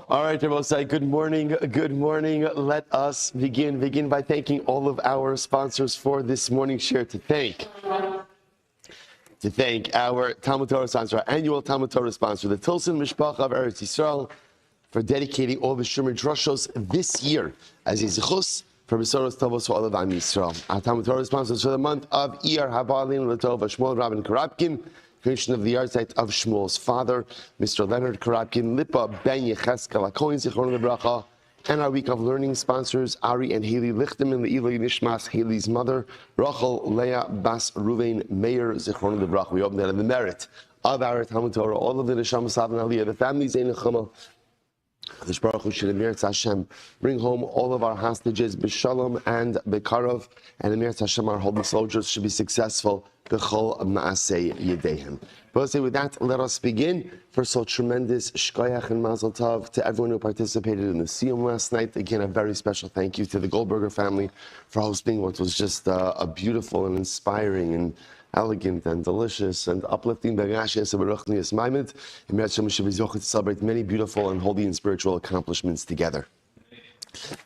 All right, Rabbi, good morning. Good morning. Let us begin by thanking all of our sponsors for this morning's share. To thank our Talmud Torah sponsor, our annual Talmud Torah sponsor, the Tilson Mishpacha of Eretz Yisrael, for dedicating all the Shumer Drushos this year as a zichus for Besoros Tovos for all of Am Yisrael. Our Talmud Torah sponsors for the month of Iyar Habalin Latov Shmuel Rabbi Karapkin, creation of the yard site of Shmuel's father, Mr. Leonard Karapkin, Lipa Ben Yecheskel Akoin Zichron Lebracha, and our week of learning sponsors, Ari and Haley Lichtem, the Eli Nishmas, Haley's mother, Rachel Leah Bas Ruvain Meir Zichron Lebracha. We hope that in the merit of our Talmud Torah, all of the Neshama Sav and Aliyah, the families in Nechama, the Baruch Hu should Hashem bring home all of our hostages, B'Shalom and B'Karov, and Emir Hashem, our holy soldiers, should be successful. B'Chol Ma'aseh Yedehem. But with that, let us begin. First of all, tremendous shkoyach and mazel tov to everyone who participated in the Siyum last night. Again, a very special thank you to the Goldberger family for hosting what was just a beautiful and inspiring and elegant and delicious and uplifting Begashis and Baruchnius Maimed. And Me'at Shem should be zocheh to celebrate many beautiful and holy and spiritual accomplishments together.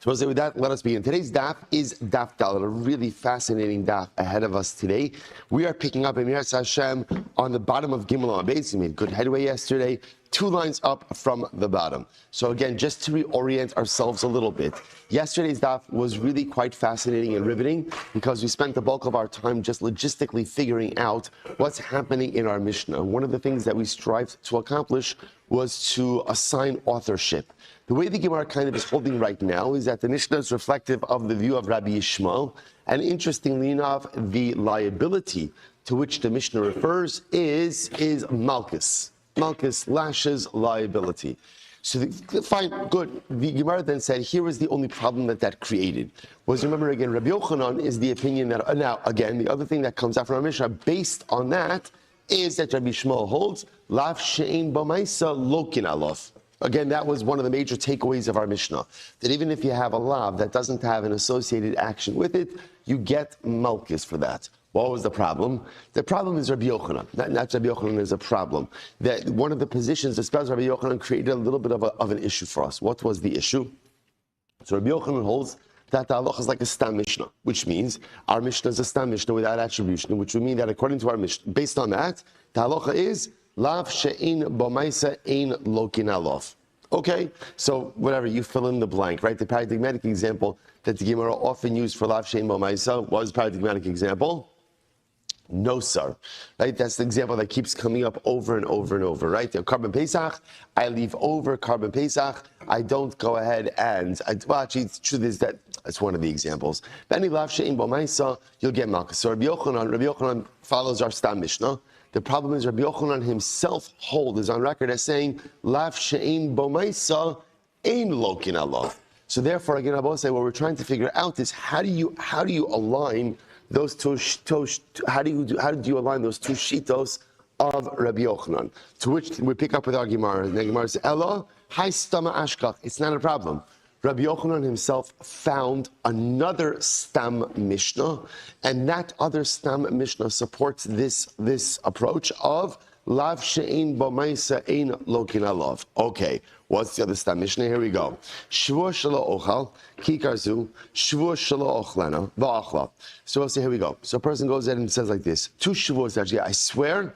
So with that, let us begin. Today's daf is daf Dalet, a really fascinating daf ahead of us today. We are picking up Emir Hashem on the bottom of Gimel Ambeis. We made good headway yesterday, 2 lines up from the bottom. So again, just to reorient ourselves a little bit, yesterday's daf was really quite fascinating and riveting because we spent the bulk of our time just logistically figuring out what's happening in our Mishnah. One of the things that we strived to accomplish was to assign authorship. The way the Gemara kind of is holding right now is that the Mishnah is reflective of the view of Rabbi Shmuel, and interestingly enough, the liability to which the Mishnah refers is Malchus. Malchus lashes liability. So fine, good. The Gemara then said, here was the only problem that created. Was, remember again, Rabbi Yochanan is the opinion that, now again, the other thing that comes out from our Mishnah, based on that, is that Rabbi Shmuel holds, Lav she'ein b'maisa lokin alof. Again, that was one of the major takeaways of our Mishnah, that even if you have a lav that doesn't have an associated action with it, you get malchus for that. What was the problem? The problem is Rabbi Yochanan. Not Rabbi Yochanan is a problem. That one of the positions, especially Rabbi Yochanan, created a little bit of an issue for us. What was the issue? So Rabbi Yochanan holds that the halacha is like a stam Mishnah, which means our Mishnah is a stam Mishnah without attribution, which would mean that according to our Mishnah, based on that, the halacha is Lav she'ein b'maisa ein lokin alof. Okay, so whatever, you fill in the blank, right? The paradigmatic example that the Gemara often used for Lav she'ein b'maisa was paradigmatic example. No, sir. Right? That's the example that keeps coming up over and over and over, right? Carbon Pesach, I leave over Carbon Pesach. I don't go ahead and, well, actually, the truth is that's one of the examples. But any Lav she'ein b'maisa, you'll get Malchus. So Rabbi Yochanan follows our Stam Mishnah. The problem is Rabbi Yochanan himself is on record as saying, Lav she'ein b'maisa ein lokin alof. So therefore, again, I will say what we're trying to figure out is how do you align those two align those two shitos of Rabbi Yochanan? To which we pick up with our Gemara. The Gemara says, Ella, hai stama ashkach. It's not a problem. Rabbi Yochanan himself found another Stam Mishnah, and that other Stam Mishnah supports this approach of Lav she'ein b'maisa ein lokin alof. Okay, what's the other Stam Mishnah? Here we go. Shevuos shelo ochal, kikarzu, Shevuos shelo ochlena, va'achla. So we'll say, here we go. So a person goes ahead and says like this, 2 Shevuos actually, I swear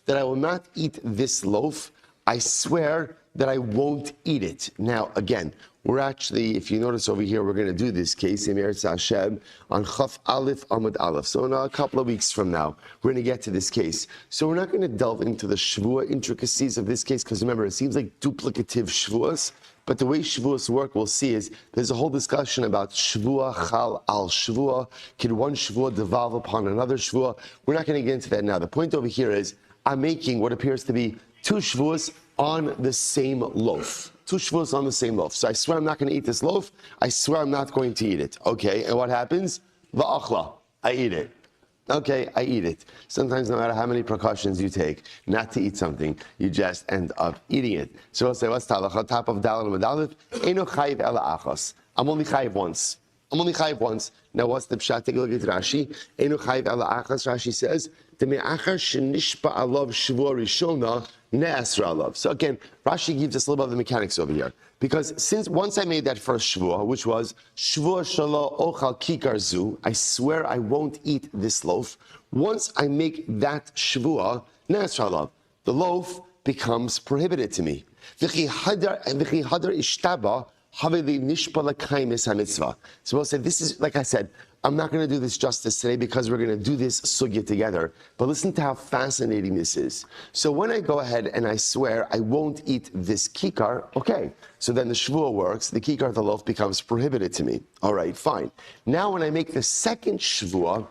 that I will not eat this loaf. I swear that I won't eat it. Now, again, we're actually, if you notice over here, we're going to do this case in Eretz Hashem on Chaf Aleph Amud Aleph. So in a couple of weeks from now, we're going to get to this case. So we're not going to delve into the Shavua intricacies of this case, because remember, it seems like duplicative Shavuos. But the way Shevuos work, we'll see, is there's a whole discussion about Shavua Chal al Shavua. Can one Shavua devolve upon another Shavua? We're not going to get into that now. The point over here is I'm making what appears to be 2 Shavuos on the same loaf. 2 Shevuos on the same loaf. So I swear I'm not going to eat this loaf. I swear I'm not going to eat it. Okay, and what happens? Va'achla. I eat it. Okay, I eat it. Sometimes no matter how many precautions you take not to eat something, you just end up eating it. So we'll say, what's talacha? Top of Dalet and Medalef. Eino chayiv ela achos. I'm only chayiv once. I'm only chayiv once. Now what's the pshat? Take a look at Rashi. Einu chayiv ala achas. Rashi says, Deme'achar shenishpa alav shvua rishona ne'asra alav. So again, Rashi gives us a little bit of the mechanics over here. Because since once I made that first shvua, which was shvua shalo ochal kikar zu, I swear I won't eat this loaf. Once I make that shvua, ne'asra alav, the loaf becomes prohibited to me. V'chi hadar ishtaba. So we'll say, this is, like I said, I'm not going to do this justice today because we're going to do this sugya together. But listen to how fascinating this is. So when I go ahead and I swear I won't eat this kikar, okay. So then the shvuah works, the kikar, the loaf, becomes prohibited to me. All right, fine. Now when I make the second shvuah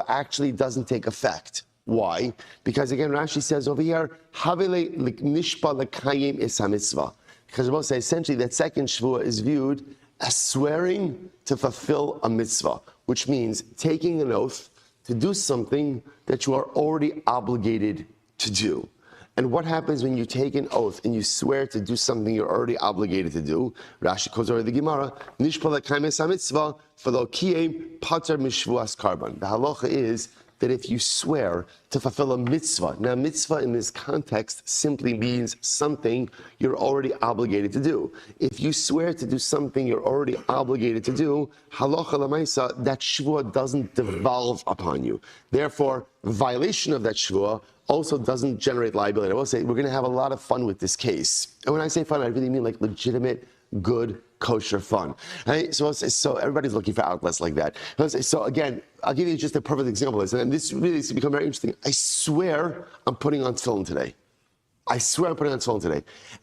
actually doesn't take effect. Why? Because again, Rashi says over here, Havele nishpa lekayim is hamitzvah. Because we'll say essentially that second shvuah is viewed as swearing to fulfill a mitzvah, which means taking an oath to do something that you are already obligated to do. And what happens when you take an oath and you swear to do something you're already obligated to do? Rashi goes over the Gemara, Nishpa lekayim es hamitzvah, v'lo kiyem pater mishvuas karban. The halacha is that if you swear to fulfill a mitzvah, now mitzvah in this context simply means something you're already obligated to do. If you swear to do something you're already obligated to do, halacha l'maisa, that shvuah doesn't devolve upon you. Therefore, violation of that shvuah also doesn't generate liability. I will say, we're going to have a lot of fun with this case. And when I say fun, I really mean like legitimate, good, kosher fun. Right? So everybody's looking for outlets like that. So again, I'll give you just a perfect example of this, and this really has become very interesting. I swear I'm putting on tefillin today.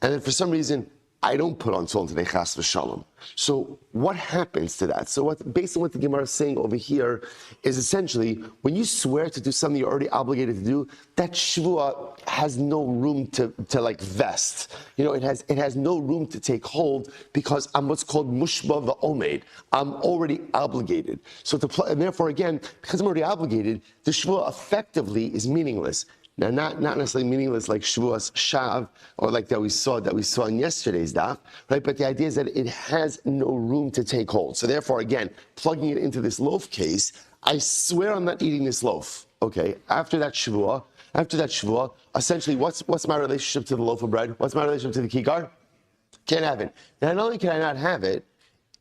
And then for some reason, I don't put on tefillin today, chas v'shalom. So what happens to that? So based on what the Gemara is saying over here is essentially, when you swear to do something you're already obligated to do, that shvuah has no room to like vest. You know, it has no room to take hold because I'm what's called mushba v'omed. I'm already obligated. And therefore, again, because I'm already obligated, the shvuah effectively is meaningless. Now, not necessarily meaningless like Shevuos Shav or like that we saw in yesterday's daf, right? But the idea is that it has no room to take hold. So therefore, again, plugging it into this loaf case, I swear I'm not eating this loaf. Okay. After that Shevuah, essentially, what's my relationship to the loaf of bread? What's my relationship to the kikar? Can't have it. Now, not only can I not have it,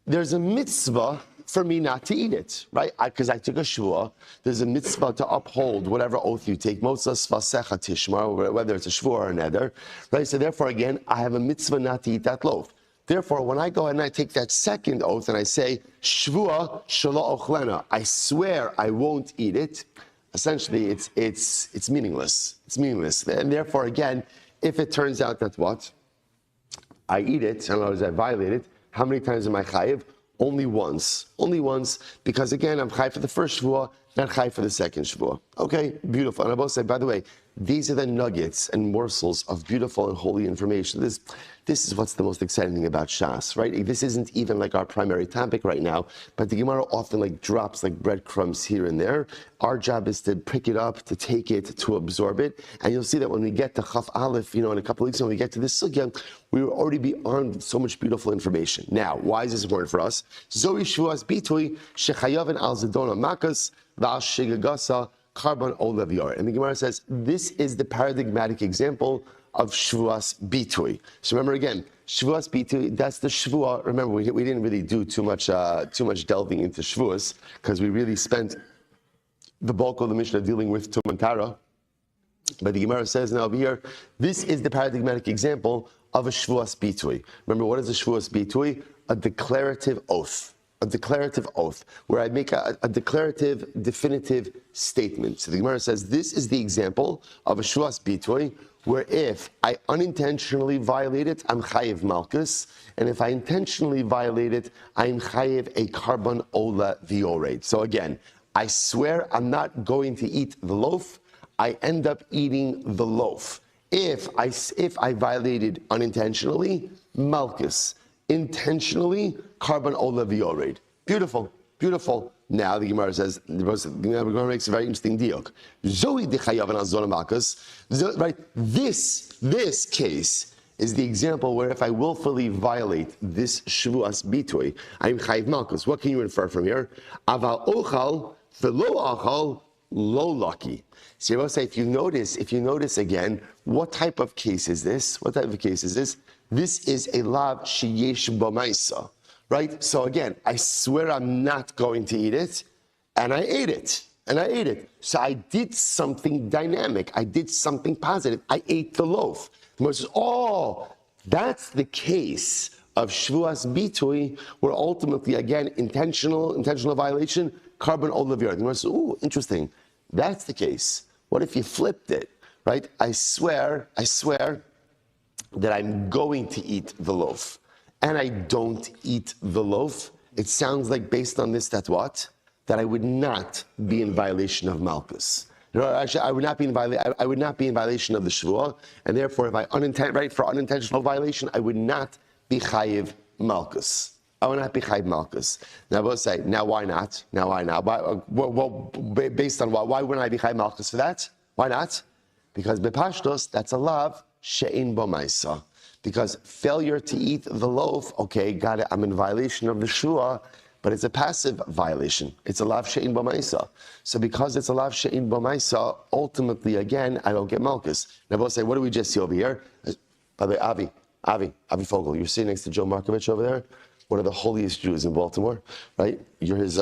there's a mitzvah for me not to eat it, right? Because I took a shvuah. There's a mitzvah to uphold whatever oath you take, motzas vasecha tishmar, whether it's a shvuah or an eder, right? So therefore, again, I have a mitzvah not to eat that loaf. Therefore, when I go ahead and I take that second oath and I say, shvuah shelo ochlena, I swear I won't eat it, essentially it's meaningless. It's meaningless. And therefore, again, if it turns out that what? I eat it, in other words, I violate it, how many times am I chayiv? Only once, because again, I'm chayiv for the first shvuah, not chayiv for the second shvuah. Okay, beautiful. And I will say, by the way, these are the nuggets and morsels of beautiful and holy information. This is what's the most exciting thing about Shas, right? This isn't even like our primary topic right now, but the Gemara often like drops like breadcrumbs here and there. Our job is to pick it up, to take it, to absorb it. And you'll see that when we get to Chaf Aleph, in a couple of weeks when we get to this sugya, we will already be armed with so much beautiful information. Now, why is this important for us? Zoe Shevuos bitui shechayavin al zedona makas v'al shigagasa karban olav yor. And the Gemara says this is the paradigmatic example of Shevuos bitui. So remember again, Shevuos bitui, that's the Shevuah. Remember, we didn't really do too much delving into Shevuos because we really spent the bulk of the Mishnah dealing with Tumantara. But the Gemara says now over here, this is the paradigmatic example of a Shevuos bitui. Remember, what is a Shevuos bitui? A declarative oath. Where I make a declarative, definitive statement. So the Gemara says this is the example of a Shevuos bitui, where if I unintentionally violate it, I'm chayiv malchus, and if I intentionally violate it, I'm chayiv a karban ola v'yored. So again, I swear I'm not going to eat the loaf, I end up eating the loaf. If I violated unintentionally, malchus. Intentionally, karban ola v'yored. Beautiful. Now the Gemara says, the Gemara makes a very interesting deal. Zoe dechayav and azona malchus. Right, this case is the example where if I willfully violate this Shevuos bitui, I'm chayiv malchus. What can you infer from here? Aval ochal v'lo achal lo lucky. So you will say, if you notice again, what type of case is this? What type of case is this? This is a lav sheyesh b'maisa, right? So again, I swear I'm not going to eat it, and I ate it. So I did something dynamic. I did something positive. I ate the loaf. The Gemara says, oh, that's the case of Shevuos bitui, where ultimately, again, intentional violation, carbon olivir. The Gemara says, ooh, interesting. That's the case. What if you flipped it, right? I swear that I'm going to eat the loaf, and I don't eat the loaf. It sounds like based on this, that what? That I would not be in violation of Malchus. No, actually, I would not be in violation of the Shevuah, and therefore, if for unintentional violation, I would not be chayiv Malchus. I would not be chayiv Malchus. Now, we'll say, now why not? Based on what? Why wouldn't I be chayiv Malchus for that? Why not? Because bepashtos, that's a lav she'ein bo ma'isa. Because failure to eat the loaf, okay, got it, I'm in violation of the Shevuah, but it's a passive violation. It's a lav she'ein bo ma'isa. So because it's a lav she'ein bo ma'isa, ultimately, again, I don't get malchus. Now we'll say, what do we just see over here? By the way, Avi Fogel, you're sitting next to Joe Markovich over there, one of the holiest Jews in Baltimore, right? You're his,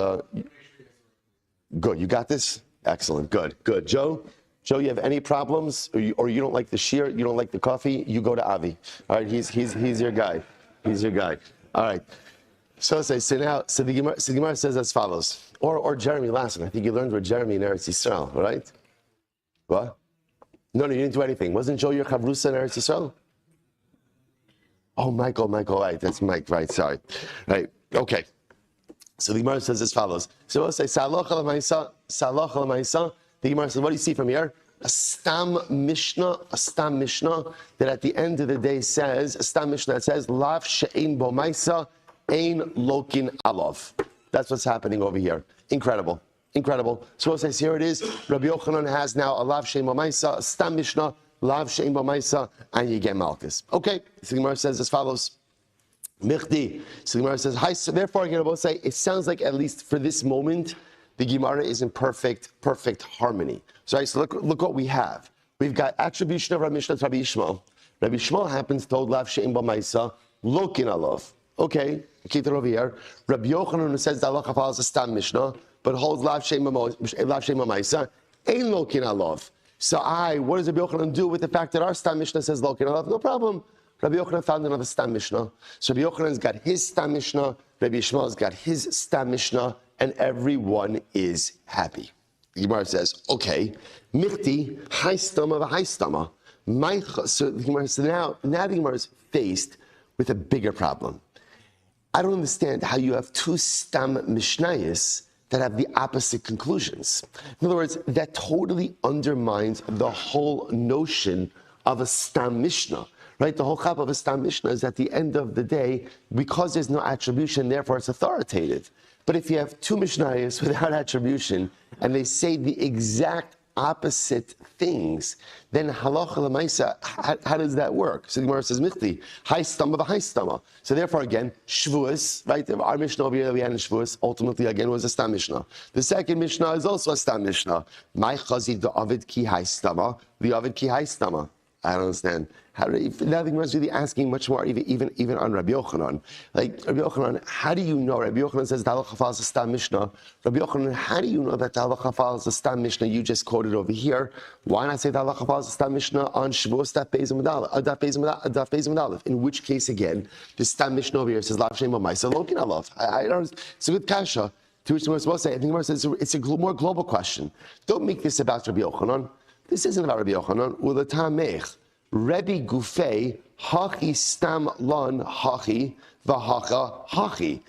good, you got this? Excellent, good. Joe, you have any problems, or you don't like the shear, you don't like the coffee, you go to Avi. All right, he's your guy. All right. So the Gemara says as follows, or Jeremy Lassen. I think you learned with Jeremy in Eretz Yisrael, right? What? No, you didn't do anything. Wasn't Joe your chavrusa in Eretz Yisrael? Oh, Michael, right? That's Mike, right? Sorry, right? Okay. So the Gemara says as follows. So we'll say salach l'maisa. The Gemara says, what do you see from here? A stam Mishnah that at the end of the day says, a stam Mishnah that says, lav she'ein bo maisa, ein lokin alav. That's what's happening over here. Incredible. So we'll say, here it is. Rabbi Yochanan has now a lav she'ein bo maisa, a stam Mishnah, lav she'ein bo maisa, and you get malchus. Okay, so the Gemara says as follows. Michdi. So the Gemara says, hi. So therefore, again, we'll say, it sounds like at least for this moment, the Gemara is in perfect harmony. So look what we have. We've got attribution of Rabbi Mishnah to Rabbi Shmuel. Rabbi Shmuel happens told lav she'ein bo maisa, lokin alav. Okay, keep it over here. Rabbi Yochanan, who says that halacha follows a stam Mishnah, but holds lav she'ein bo maisa, ein lokin alav. So what does Rabbi Yochanan do with the fact that our stam Mishnah says lokin alav? No problem. Rabbi Yochanan found another stam Mishnah. So Rabbi Yochanan's got his stam Mishnah, Rabbi Shmuel's got his stam Mishnah, and everyone is happy. The Gemara says, okay, michti, high stama. So the Gemara says, now the Gemara is faced with a bigger problem. I don't understand how you have two stam mishnayos that have the opposite conclusions. In other words, that totally undermines the whole notion of a stam mishnah. Right, the whole chap of a stam mishnah is at the end of the day, because there's no attribution, therefore it's authoritative. But if you have two mishnayos without attribution, and they say the exact opposite things, then halacha l'maisa, how does that work? So the Gemara says, michti, high stama. So therefore, again, Shevuos, right? Our Mishnah over here that we had in Shevuos, ultimately, again, was a stam Mishnah. The second Mishnah is also a stam Mishnah. My chazid the avid ki high stama, the avid ki high stama. I don't understand. Now the Gemara is really asking much more, even on Rabbi Yochanan. Like, Rabbi Yochanan, how do you know? Rabbi Yochanan says the halacha follows the stam Mishnah. Rabbi Yochanan, how do you know that the halacha follows the stam Mishnah you just quoted over here? Why not say the halacha follows the stam Mishnah on Shevuos daf beis amud aleph? In which case, again, the stam Mishnah over here says lav she'ein bo maisa lokin alav. I don't. It's a good kasha. To which the Gemara will say, I think the Gemara says it's a more global question. Don't make this about Rabbi Yochanan. This isn't about Rabbi Yochanan. U'letamech. Rebbi gufei hachi stam lon hachi v'hacha hachi.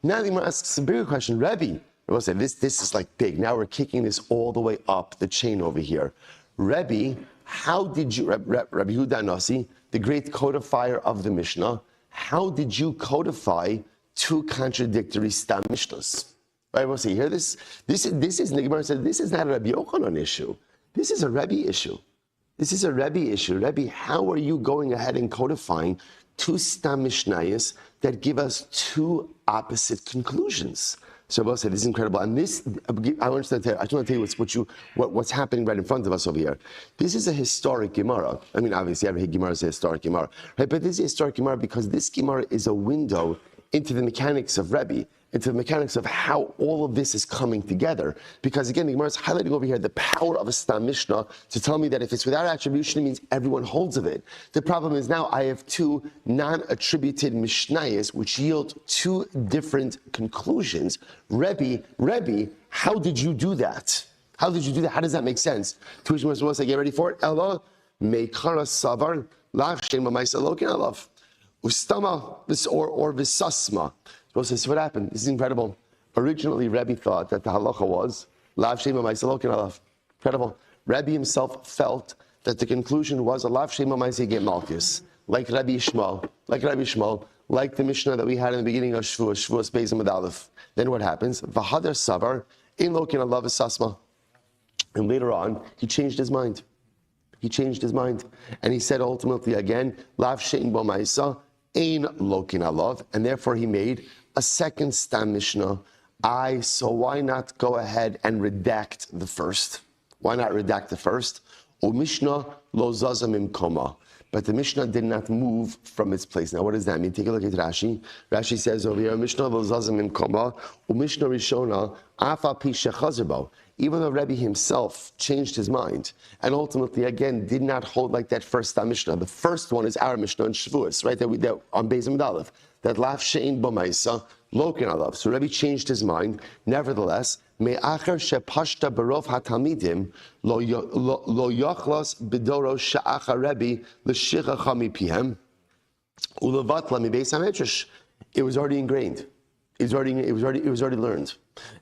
Now the Gemara asks a bigger question. Rebbi, we'll say this is like big. Now we're kicking this all the way up the chain over here. Rebbi, how did you, Rabbi Yehuda Nasi, the great codifier of the Mishnah, how did you codify two contradictory stam Mishnahs? Right? We'll see. Hear this. This is the Gemara said this is not a Rabbi Yochanan issue. This is a Rebbi issue. This is a Rebbi issue. Rebbi, how are you going ahead and codifying two stam mishnayos that give us two opposite conclusions? So Shavuos said, this is incredible. And this, I want to tell you, I just want to tell you what's happening right in front of us over here. This is a historic Gemara. I mean, obviously, every Gemara is a historic Gemara, right? But this is a historic Gemara because this Gemara is a window into the mechanics of Rebbi, into the mechanics of how all of this is coming together. Because again, the Gemara is highlighting over here the power of a Stam Mishnah to tell me that if it's without attribution, it means everyone holds of it. The problem is now I have two non-attributed Mishnayos which yield two different conclusions. Rebbi, how did you do that? How did you do that? How does that make sense? To which Gemara says, get ready for it. Ella, meikara savar, lav shema ma'isa lokin alav. Ustama or visasma. So this is what happened. This is incredible. Originally, Rebbi thought that the halacha was lav shema ma'isa lokin alav. Incredible. Rebbi himself felt that the conclusion was a lav shema ma'isa get malchus, like Rabbi Shmuel, like the Mishnah that we had in the beginning of Shevuos Beis Amud Aleph. Then what happens? V'hadar savar in lokin alav visasma. And later on, he changed his mind. And he said ultimately again, lav shein bo ma'isa ein lokin alav, and therefore he made a second stam mishnah. So why not go ahead and redact the first? Why not redact the first? O mishnah lo zaza mimkoma. But the Mishnah did not move from its place. Now, what does that mean? Take a look at Rashi. Rashi says over here, Mishnah lo zaza mimkoma, u mishnah rishona afa pi shechazer bo. Even though Rebbi himself changed his mind and ultimately, again, did not hold like that first Mishnah. The first one is our Mishnah in Shevuos, right? That on Beis Amud Aleph, that laf she'in b'maisa lokin alav. So Rebbi changed his mind. Nevertheless, me'acher shepashta berov hatamidim lo yochlos b'doro she'acha Rebbi l'shicha chamipihem ulevatla mi beis hamedrash. It was already ingrained. It was already learned.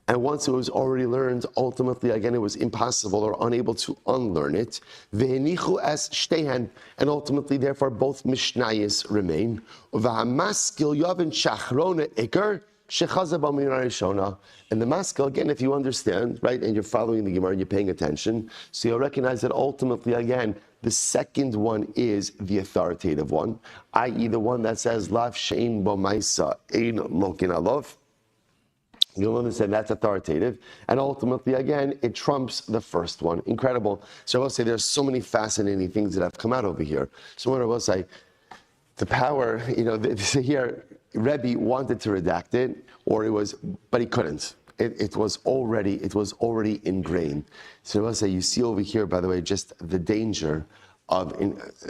And once it was already learned, ultimately, again, it was impossible or unable to unlearn it. Ve'enichu es shtehen, and ultimately, therefore, both Mishnayos remain. V'hamaskil yavin shachrona ikar shechaza b'minah rishona. And the maskil, again, if you understand, right, and you're following the Gemara and you're paying attention, so you'll recognize that ultimately, again, the second one is the authoritative one, i.e. the one that says, Lav she'in bo ma'isa ein lokin alav. You'll understand that's authoritative. And ultimately, again, it trumps the first one. Incredible. So I will say there's so many fascinating things that have come out over here. So what I will say, the power, here, Rebbi wanted to redact it, but he couldn't. It was already ingrained. So I will say, you see over here, by the way, just the danger of,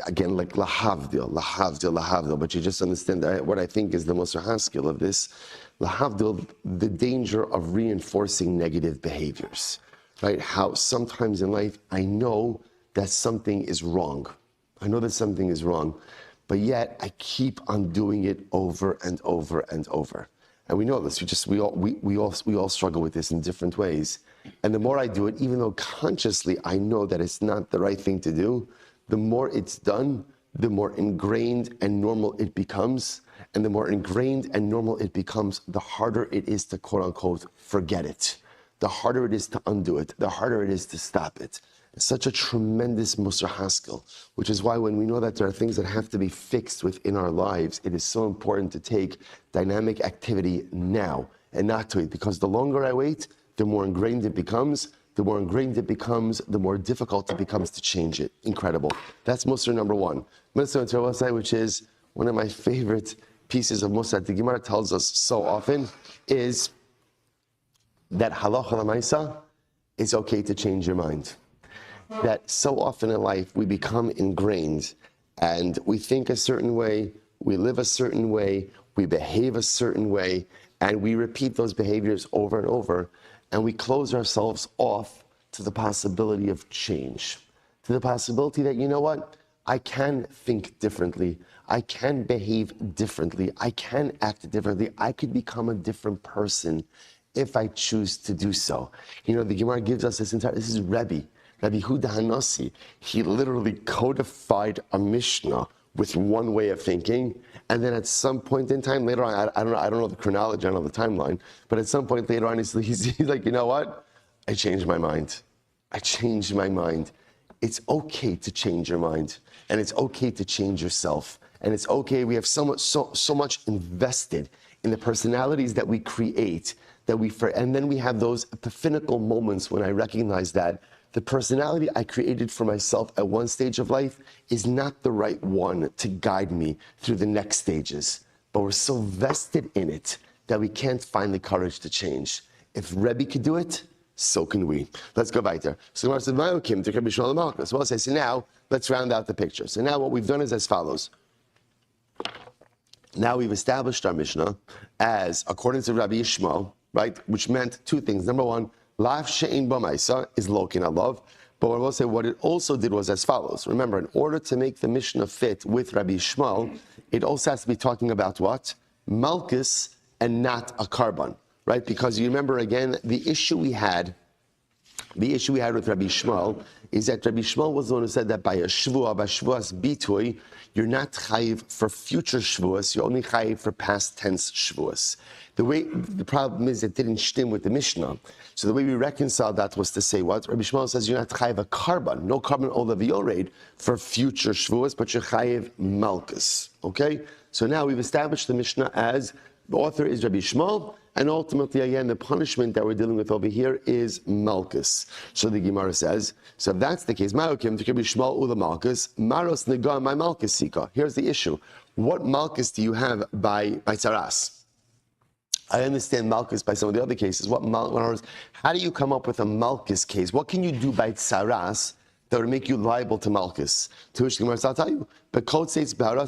again, like lahavdil, but you just understand that what I think is the most haskell of this, lahavdil, the danger of reinforcing negative behaviors, right? How sometimes in life, I know that something is wrong. But yet I keep on doing it over and over and over. And we know this, we all struggle with this in different ways. And the more I do it, even though consciously I know that it's not the right thing to do, the more it's done, the more ingrained and normal it becomes. And the more ingrained and normal it becomes, the harder it is to, quote unquote, forget it. The harder it is to undo it. The harder it is to stop it. It's such a tremendous Musar Haskell, which is why when we know that there are things that have to be fixed within our lives, it is so important to take dynamic activity now and not to wait. Because the longer I wait, the more ingrained it becomes. The more ingrained it becomes, the more difficult it becomes to change it. Incredible. That's Musar number one. Musar Torah, which is one of my favorite pieces of Musar, the Gemara tells us so often, is that halacha l'maisa, it's okay to change your mind. That so often in life we become ingrained and we think a certain way, we live a certain way, we behave a certain way, and we repeat those behaviors over and over, and we close ourselves off to the possibility of change, to the possibility that, you know what, I can think differently, I can behave differently, I can act differently, I could become a different person if I choose to do so. The Gemara gives us this is Rebbi Huda Hanasi. He literally codified a Mishnah with one way of thinking, and then at some point in time later on, I don't know the chronology, I don't know the timeline, but at some point later on, he's like, you know what? I changed my mind. it's okay to change your mind, and it's okay to change yourself, and it's okay. We have so much invested in the personalities that we create, and then we have those epiphanical moments when I recognize that the personality I created for myself at one stage of life is not the right one to guide me through the next stages. But we're so vested in it that we can't find the courage to change. If Rebbi could do it, so can we. Let's go weiter. So Gemara says, "Ma'okim to Rabbi Shmuel Silber." So we'll say, so now let's round out the picture. So now what we've done is as follows. Now we've established our Mishnah as according to Rabbi Shmuel, right? Which meant two things. Number one, Lav she'ein bo ma'isa is lokin alav. But what we'll say, what it also did was as follows. Remember, in order to make the Mishnah fit with Rabbi Shmuel, it also has to be talking about what? Malchus and not a carbon, right? Because you remember again, the issue we had with Rabbi Shmuel is that Rabbi Shmuel was the one who said that by a shvuah, by shvuas bitui, you're not chayiv for future shvuas, you're only chayiv for past tense shvuas. The problem is it didn't shtim with the Mishnah. So the way we reconciled that was to say what? Rabbi Shmuel says you're not chayiv a carbon, no carbon olav yored for future shvuas, but you're chayiv malchus. Okay? So now we've established the Mishnah as the author is Rabbi Shmuel, and ultimately, again, the punishment that we're dealing with over here is malchus. So the Gemara says, so if that's the case, Ma'okim to Rabbi Shmuel ula malchus, maros nega my malchus sika. Here's the issue. What malchus do you have by tzaras? I understand malchus by some of the other cases. How do you come up with a malchus case? What can you do by tzaras that would make you liable to malchus? To which the Gemara says, I'll tell you. But code says, so we'll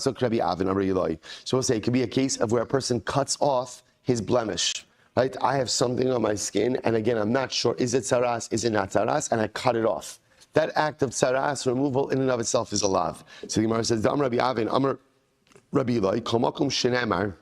say it could be a case of where a person cuts off his blemish, right? I have something on my skin, and again, I'm not sure, is it tzaras, is it not tzaras, and I cut it off. That act of tzaras removal in and of itself is a lav. So the Gemara says, Dam Rabbi Avin, Amar Rabbi Eloi, Komakum Shenemar,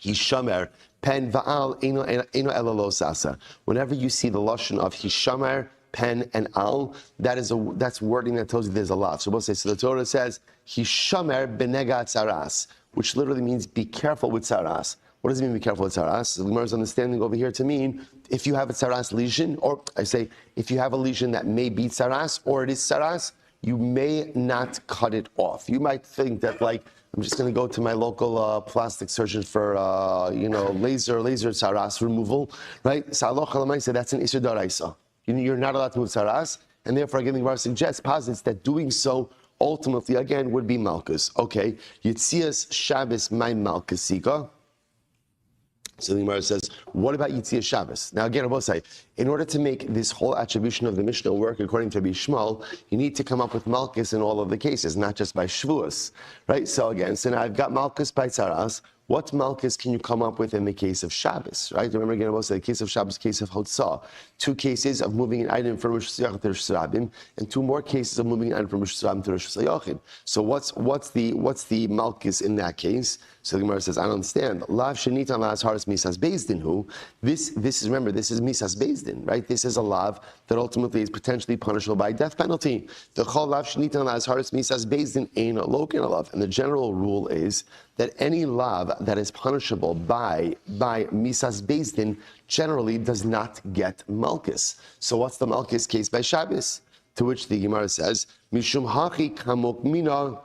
Hishamer, Pen Va'al, Eno Elalo Sasa. Whenever you see the lashon of Hishamer, pen and al, that's wording that tells you there's a lav. So we'll say, so the Torah says, Hishamer benega tzaras, which literally means be careful with tzaras. What does it mean be careful with tzaras? The Gemara's understanding over here to mean if you have a tzaras lesion, or I say if you have a lesion that may be tzaras or it is tzaras, you may not cut it off. You might think that like I'm just going to go to my local plastic surgeon for laser tzaras removal, right? So Allah Chalamai said that's an isur daraisa. You're not allowed to move tzaras, and therefore again the Gemara suggests, posits that doing so ultimately again would be malchus. Okay, Yitzias Shabbos my malchusika. So the Gemara says, what about Yitzias Shabbos? Now again, I will say, in order to make this whole attribution of the Mishnah work according to Rabbi Shmuel, you need to come up with Malchus in all of the cases, not just by Shevuos, right? So again, so now I've got Malchus by Tzaras. What Malchus can you come up with in the case of Shabbos, right? Remember again, I will say, the case of Shabbos, case of Hotzah. 2 cases of moving an item from Rosh Hashanah to Rosh Hashanah, and 2 more cases of moving an item from Rosh Hashanah to Rosh Hashanah. So what's the Malchus in that case? So the Gemara says, I don't understand. Lav shenitan las haris misas bezdin hu. This is, remember, this is misas bezdin, right? This is a lav that ultimately is potentially punishable by death penalty. The chol lav shenitan las haris misas bezdin ein lokin alav. And the general rule is that any lav that is punishable by misas bezdin generally does not get malchus. So what's the malchus case by Shabbos? To which the Gemara says, mishum hachi kamok mina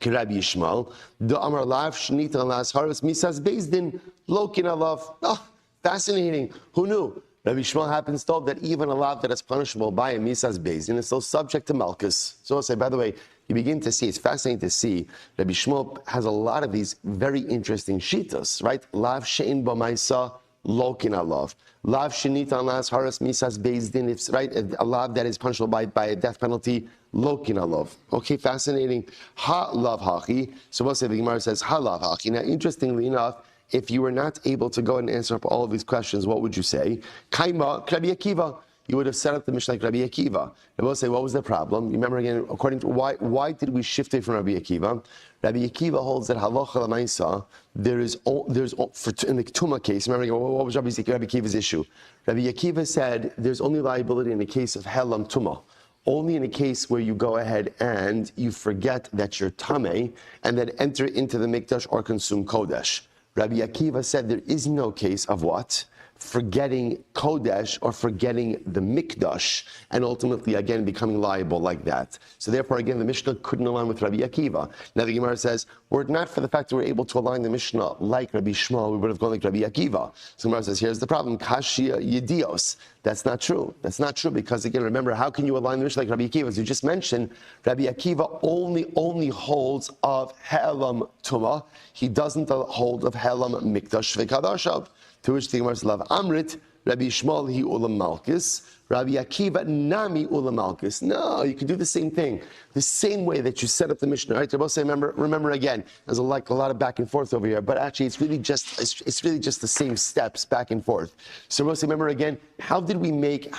Rabbi Shmuel, the Amar Lav Shnita Las Haras Misas Bezdin Lokin Alav. Oh, fascinating. Who knew? Rabbi Shmuel happens told that even a lav that is punishable by a Misas Bezdin is still subject to Malchus. So I'll say, by the way, you begin to see, it's fascinating to see, Rabbi Shmuel has a lot of these very interesting shitas, right? Lav Shein B'maisa Lokin Alav. Lav Shnita Las Haras Misas Bezdin, it's right, a lav that is punishable by a death penalty. Lokin alav. Okay, fascinating. Ha lav hachi. So we'll say the Gemara says ha lav hachi. Now, interestingly enough, if you were not able to go and answer up all of these questions, what would you say? Kaima Rabbi Akiva. You would have set up the Mishnah like Rabbi Akiva. And we'll say, what was the problem? Remember again, according to why did we shift it from Rabbi Akiva? Rabbi Akiva holds that halacha l'maisa, there's in the Tuma case. Remember again, what was Rabbi Akiva's issue? Rabbi Akiva said there's only liability in the case of helam tuma. Only in a case where you go ahead and you forget that you're tameh and then enter into the mikdash or consume kodesh. Rabbi Akiva said there is no case of what? forgetting Kodesh or forgetting the Mikdash, and ultimately, again, becoming liable like that. So therefore, again, the Mishnah couldn't align with Rabbi Akiva. Now the Gemara says, were it not for the fact that we're able to align the Mishnah like Rabbi Shmuel, we would have gone like Rabbi Akiva. So the Gemara says, here's the problem, Kashia Yedios. That's not true. That's not true because, again, remember, how can you align the Mishnah like Rabbi Akiva? As you just mentioned, Rabbi Akiva only holds of Helam Tumah. He doesn't hold of Helam Mikdash V'Kadashav. To which the Gemara says, Lav Amrit, Rabbi Shmuel he Ulam Malchus, Rabbi Akiva Nami Ulam Malchus. No, you can do the same thing. The same way that you set up the Mishnah. Right? They're both saying, remember again, there's a lot of back and forth over here, but actually it's really just the same steps back and forth. So we'll say, remember again, how did we make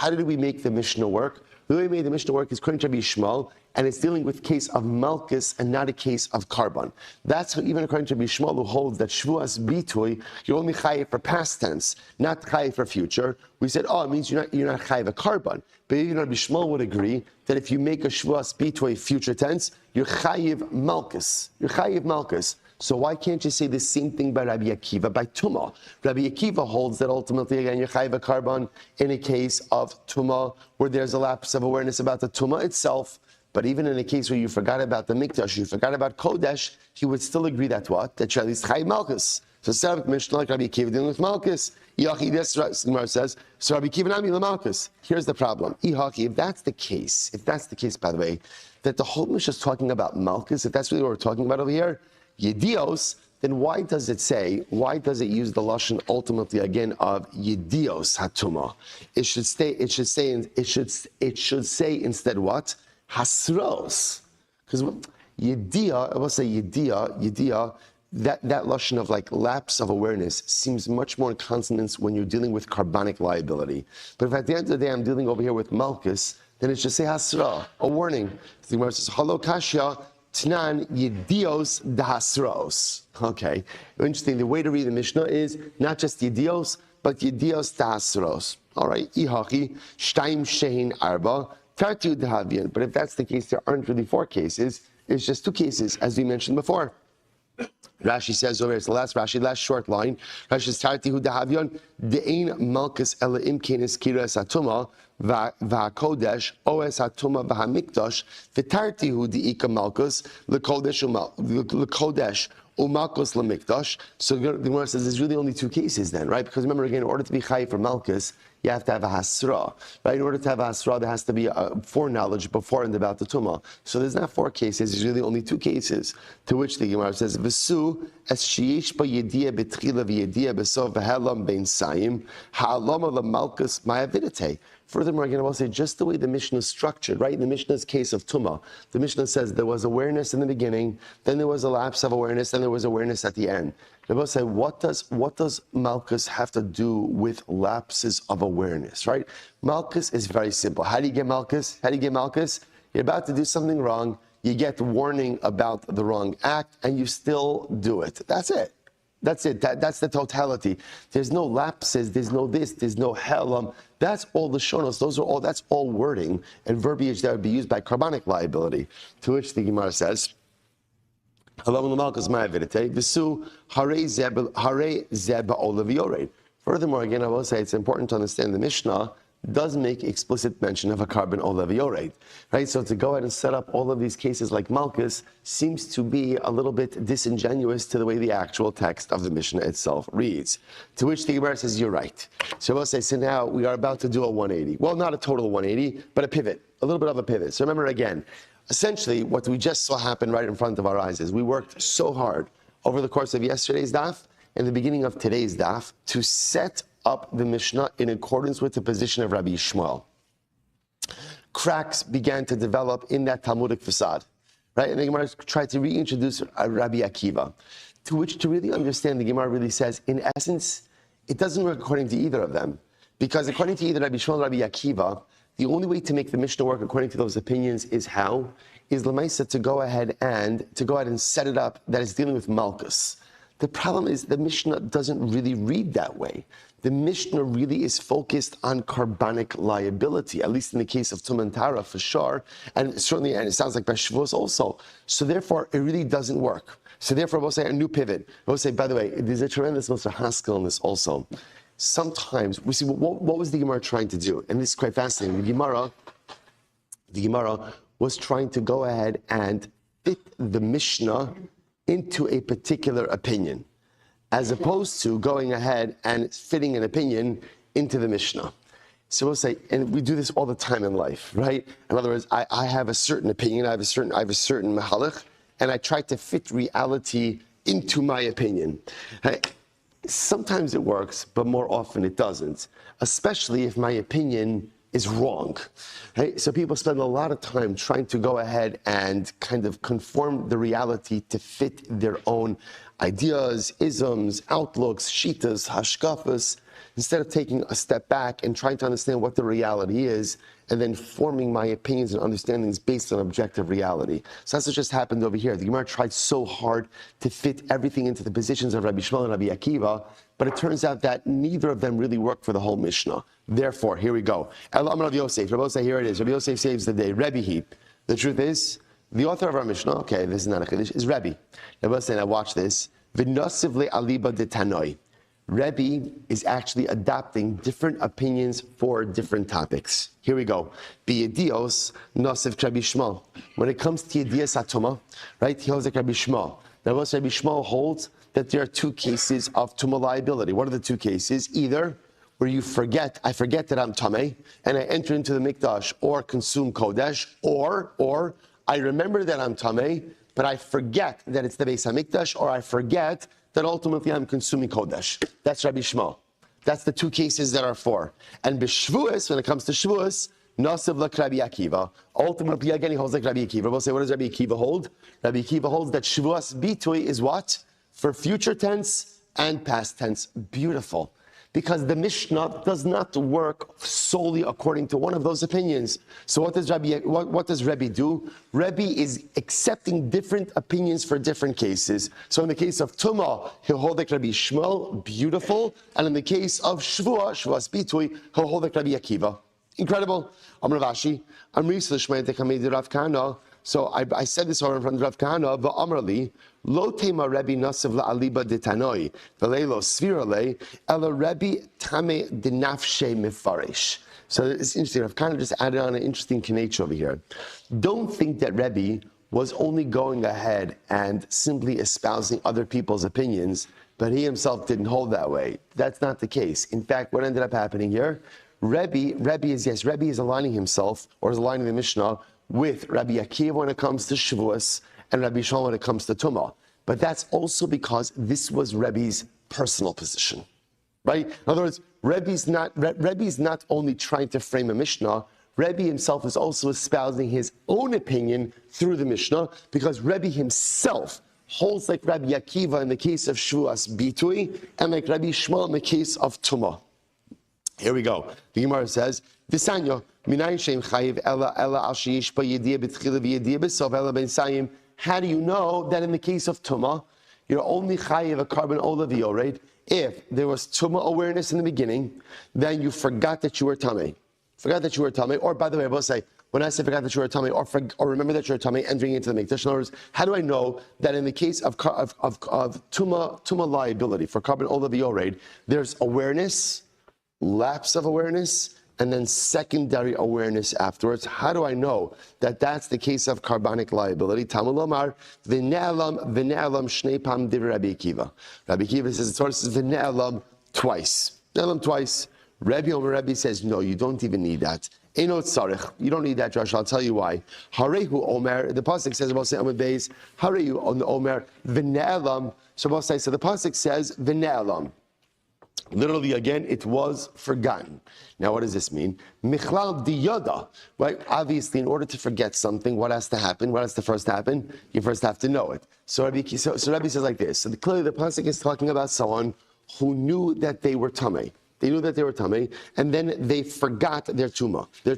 the Mishnah work? The way we made the Mishnah work is according to Rabbi Shmuel, and it's dealing with case of Malchus and not a case of Karban. That's how, even according to Rabbi Shmuel, who holds that Shevuos Bitoy, you're only chayiv for past tense, not chayiv for future. We said, it means you're not chayiv a Karban. But even Rabbi Shmuel would agree that if you make a Shevuos Bitoy future tense, you're chayiv Malchus. You're chayiv Malchus. So why can't you say the same thing by Rabbi Akiva, by Tumah? Rabbi Akiva holds that ultimately, again, you're chayiv a Karban in a case of Tumah, where there's a lapse of awareness about the Tumah itself. But even in a case where you forgot about the Mikdash, you forgot about Kodesh, he would still agree that what? That you're at least chayiv Malchus. So instead of Mishnah like Rabbi Akiva dealing with Malchus, Gemara says, so Rabbi Akiva Nami Malchus. Here's the problem. If that's the case, by the way, that the whole Mishnah is talking about Malchus, if that's really what we're talking about over here, Yedios, then why does it use the lashon ultimately again of Yedios Hatuma? It should say instead what? Hasros. Because Yedia, I will say Yedia, that lashon of like lapse of awareness seems much more in consonance when you're dealing with carbonic liability. But if at the end of the day I'm dealing over here with Malchus, then it should say Hasra, a warning. The Gemara says, Halo Kashya, Tnan Yedios Dahasros. Okay, interesting. The way to read the Mishnah is not just Yedios, but Yedios Dahasros. All right, Ihachi, Shtaim Shehin Arba, Tartu Dahavian. But if that's the case, there aren't really 4 cases. It's just 2 cases, as we mentioned before. Rashi says over here, it's the last Rashi, last short line. Rashi says, Tartihu Dahavion, De'ein Malchus Ela Imkenis Kiras Atuma, V'Hakodesh, Oes Atuma V'Hamikdash, V'Tartihu De'ika Malchus, L'Kodesh Umalchus L'Mikdash. So the Gemara says there's really only 2 cases then, right? Because remember again, in order to be chayiv for Malchus, you have to have a hasra, right? In order to have a hasra, there has to be a foreknowledge before and about the tumah. So there's not 4 cases, there's really only 2 cases. To which the Gemara says, V'su es sheyesh ba yediyah betchila v'yediyah besov v'helam bein sayim, ha'alama l'malchus ma'avidite. Furthermore, again, I will say just the way the Mishnah is structured, right? In the Mishnah's case of Tumah, the Mishnah says there was awareness in the beginning, then there was a lapse of awareness, then there was awareness at the end. I will say, what does Malchus have to do with lapses of awareness, right? Malchus is very simple. How do you get Malchus? You're about to do something wrong, you get warning about the wrong act, and you still do it. That's it. That's the totality. There's no lapses, there's no this, there's no helam. That's all the shonos, that's all wording and verbiage that would be used by carbonic liability. To which the Gemara says, Furthermore, again, I will say it's important to understand the Mishnah does make explicit mention of a carbon oleviorate, right? So to go ahead and set up all of these cases like Malchus seems to be a little bit disingenuous to the way the actual text of the Mishnah itself reads. To which the Gemara says, you're right. So we'll say, so now we are about to do a 180. Well, not a total 180, but a pivot, a little bit of a pivot. So remember again, essentially what we just saw happen right in front of our eyes is we worked so hard over the course of yesterday's daf and the beginning of today's daf to set up the Mishnah in accordance with the position of Rabbi Shmuel. Cracks began to develop in that Talmudic facade, right? And the Gemara tried to reintroduce Rabbi Akiva, to which to really understand, the Gemara really says, in essence, it doesn't work according to either of them. Because according to either Rabbi Shmuel or Rabbi Akiva, the only way to make the Mishnah work according to those opinions is how? Is Lamaisa to go ahead and set it up that it's dealing with Malchus. The problem is the Mishnah doesn't really read that way. The Mishnah really is focused on carbonic liability, at least in the case of Tumah and Tara for sure, and certainly, and it sounds like by Shevuos also. So therefore, it really doesn't work. So therefore, we'll say a new pivot. We'll say, by the way, there's a tremendous Mr. Haskell in this also. sometimes we see what was the Gemara trying to do, and this is quite fascinating. The Gemara was trying to go ahead and fit the Mishnah into a particular opinion, as opposed to going ahead and fitting an opinion into the Mishnah. So we'll say, and we do this all the time in life, right? In other words, I have a certain opinion, I have a certain mahalach, and I try to fit reality into my opinion. Sometimes it works, but more often it doesn't, especially if my opinion is wrong. Right? So people spend a lot of time trying to go ahead and kind of conform the reality to fit their own ideas, isms, outlooks, shitas, hashkafas, instead of taking a step back and trying to understand what the reality is, and then forming my opinions and understandings based on objective reality. So that's what just happened over here. The Gemara tried so hard to fit everything into the positions of Rabbi Shmuel and Rabbi Akiva, but it turns out that neither of them really work for the whole Mishnah. Therefore, here we go. Rabbi Yosef, here it is. Rabbi Yosef saves the day. Rebbi. The truth is, the author of our Mishnah, okay, this is not a Chiddush, is Rebbi. Rabbi saying, now watch this. V'nosiv le'aliba de tanoi. Rebbi is actually adopting different opinions for different topics. Here we go. B'yedios nosiv Rabbi Shmuel. When it comes to yedias atuma, right, he holds like Rabbi Shmuel. Now, Rabbi Shmuel holds that there are two cases of tuma liability. What are the two cases? Either where I forget that I'm tameh, and I enter into the mikdash or consume kodesh, or I remember that I'm tameh, but I forget that it's the Beis HaMikdash, or I forget that ultimately I'm consuming Kodesh. That's Rabbi Shmuel. That's the two cases that are for. And b'Shevuos, when it comes to Shevuos, Nasiv like Rabbi Akiva. Ultimately, again, he holds like Rabbi Akiva. We'll say, what does Rabbi Akiva hold? Rabbi Akiva holds that Shevuos bitui is what? For future tense and past tense. Beautiful. Because the Mishnah does not work solely according to one of those opinions. So what does Rebbi do? Rebbi is accepting different opinions for different cases. So in the case of Tumah, he'll hold like Rabbi Shmuel, beautiful. And in the case of Shevuos bitui, he'll hold like Rabbi Akiva. Incredible. Amar Vashi, Amri Slishmei Dekamei Rav Kahana. So I said this over in front of Rav Kahana, but Amrli, Lo tema Rebbi nasiv la'aliba de tanoi, v'leilo svirale, ela Rebbi tame de nafshe mifarish. So it's interesting. Rav Kahana just added on an interesting connection over here. Don't think that Rebbi was only going ahead and simply espousing other people's opinions, but he himself didn't hold that way. That's not the case. In fact, what ended up happening here, Rebbi is aligning himself, or is aligning the Mishnah, with Rabbi Akiva when it comes to Shevuos and Rabbi Shmuel when it comes to Tumah. But that's also because this was Rebbi's personal position, right? In other words, Rebbi's not only trying to frame a Mishnah, Rebbi himself is also espousing his own opinion through the Mishnah, because Rebbi himself holds like Rabbi Akiva in the case of Shevuos bitui, and like Rabbi Shmuel in the case of Tumah. Here we go. The Gemara says, "V'sanyo minayin sheim chayiv ela al sheyish ba yediyah b'tchila v'yediyah b'sov ela ben sayim." How do you know that in the case of Tumah, you're only chayiv a carbon ola v'yored if there was Tumah awareness in the beginning, then you forgot that you were tamei. Or by the way, I will say, when I say forgot that you were tamei, or remember that you're tamei entering into the mikdash. In other words, how do I know that in the case of Tumah liability for carbon ola v'yored, there's awareness, lapse of awareness, and then secondary awareness afterwards? How do I know that that's the case of carbonic liability? Talmud Lomar, v'ne'elam shnei pam div Rabbi Akiva. Rabbi Akiva says, the source is v'ne'elam twice. Ne'elam twice. Rebbi says, no, you don't even need that. Eino tzarich. You don't need that, Josh. I'll tell you why. Harehu Omer. The pasuk says about Amud Beis. Harehu on the Omer v'ne'elam. So the pasuk says v'ne'elam. Literally, again, it was forgotten. Now, what does this mean? Michlal diyada, right? Obviously, in order to forget something, what has to happen? What has to first happen? You first have to know it. So Rebbi says like this. So clearly, the pasuk is talking about someone who knew that they were tamei. They knew that they were tamei, and then they forgot their tumah. The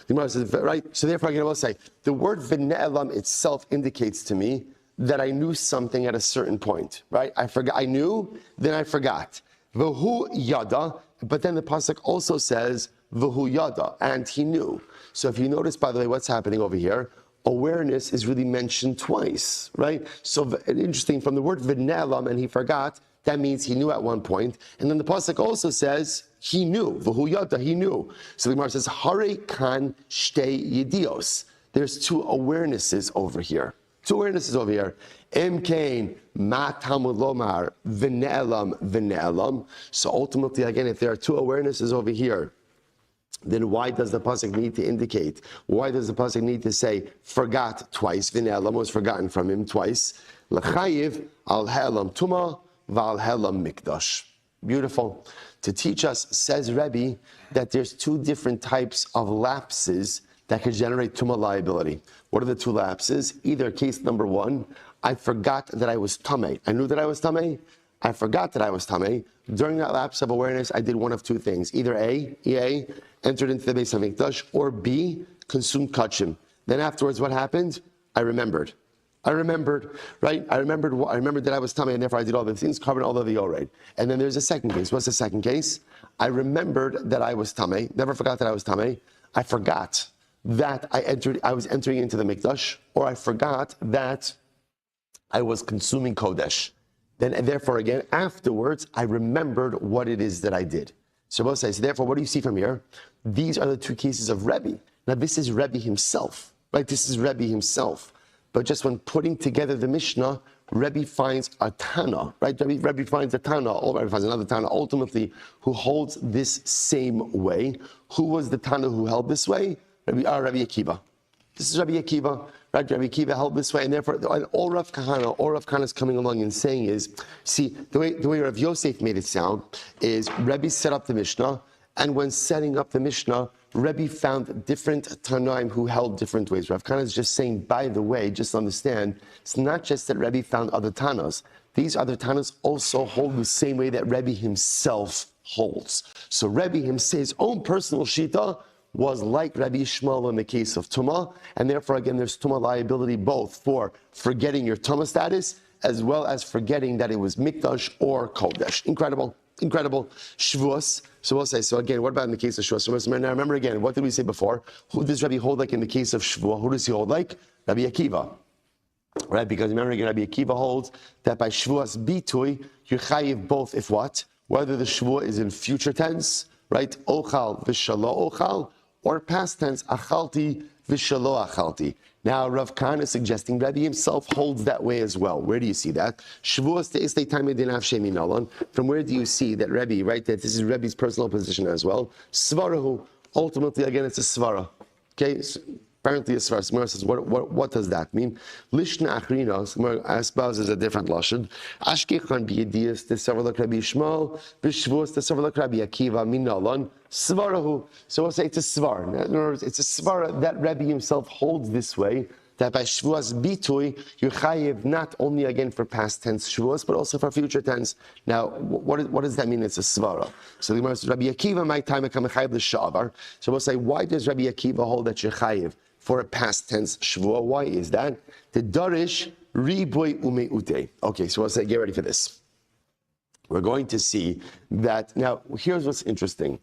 Gemara says, right? So therefore, I will say the word v'ne'elam itself indicates to me that I knew something at a certain point, right? I knew, then I forgot. V'hu yada, but then the pasuk also says v'hu yada, and he knew. So if you notice, by the way, what's happening over here, awareness is really mentioned twice, right? So interesting, from the word v'ne'elam, and he forgot, That means he knew at one point. And then the pasuk also says he knew. V'hu yada, he knew. So the Gemara says, Hare kan shtei yedios. There's two awarenesses over here. Two awarenesses over here. Em kain ma talmud lomar v'ne'elam. So ultimately, again, if there are two awarenesses over here, then why does the pasuk need to indicate? Why does the pasuk need to say forgot twice? V'ne'elam was forgotten from him twice. L'chayiv al helam tuma v'al helam mikdash. Beautiful. To teach us, says Rebbi, that there's two different types of lapses that could generate tumah liability. What are the two lapses? Either case number one, I forgot that I was tamei. I knew that I was tamei. I forgot that I was tamei. During that lapse of awareness, I did one of two things. Either A, entered into the Beis HaMikdash, or B, consumed kachim. Then afterwards, what happened? I remembered, right? I remembered that I was tamei, and therefore I did all the things, covered all of the yored. And then there's a second case. What's the second case? I remembered that I was tamei, never forgot that I was tamei. I forgot that I was entering into the Mikdash, or I forgot that I was consuming Kodesh. Then, and therefore, again, afterwards, I remembered what it is that I did. So Shavuos says, therefore, what do you see from here? These are the two cases of Rebbi. Now, this is Rebbi himself, right? This is Rebbi himself. But just when putting together the Mishnah, Rebbi finds a Tana, right? Rebbi finds a Tana, or Rebbi finds another Tana, ultimately, who holds this same way. Who was the Tana who held this way? Rabbi Akiva. This is Rabbi Akiva, right? Rabbi Akiva held this way, and therefore, all Rav Kahana is coming along and saying is, see, the way Rav Yosef made it sound is Rebbi set up the Mishnah, and when setting up the Mishnah, Rebbi found different Tanaim who held different ways. Rav Kahana is just saying, by the way, just understand, it's not just that Rebbi found other Tanas. These other Tanas also hold the same way that Rebbi himself holds. So Rebbi himself, his own personal Shita, was like Rabbi Shmuel in the case of Tumah, and therefore, again, there's Tumah liability both for forgetting your Tumah status, as well as forgetting that it was Mikdash or Kodesh. Incredible. Shevuos. So we'll say, so again, what about in the case of Shevuos? Now remember again, what did we say before? Who does Rabbi hold like in the case of Shevuos? Who does he hold like? Rabbi Akiva. Right, because remember again, Rabbi Akiva holds that by Shevuos bitui, you chayiv both if what? Whether the Shevuah is in future tense, right? Ochal v'shalo ochal, or past tense, achalti v'shalo achalti. Now, Rav Kahana is suggesting Rebbi himself holds that way as well. Where do you see that? Shevuos te'istei taimei dinav shemi nalon. From where do you see that Rebbi, right, that this is Rebbi's personal position as well? Svarahu, ultimately, again, it's a svara. Okay, so apparently a svara. Smar says, what does that mean? Lishna achrina, Smar espouses a different lashon. Ashkechan b'yediyas te'savarlak Rabbi Shmuel, b'shvuos te'savarlak Rabbi Akiva minalon. Svarahu. So we'll say it's a svar. In other words, it's a svara that Rebbe himself holds this way, that by Shevuos bitui, you're chayiv not only again for past tense Shevuos, but also for future tense. Now, what does that mean? It's a svara. So the Gemara says, Rabbi Akiva, my time become a chayiv l'shavar. So we'll say, why does Rabbi Akiva hold that you're chayiv for a past tense Shevuah? Why is that? The darish riboy umeute. Okay, so we'll say, get ready for this. We're going to see that, now, here's what's interesting.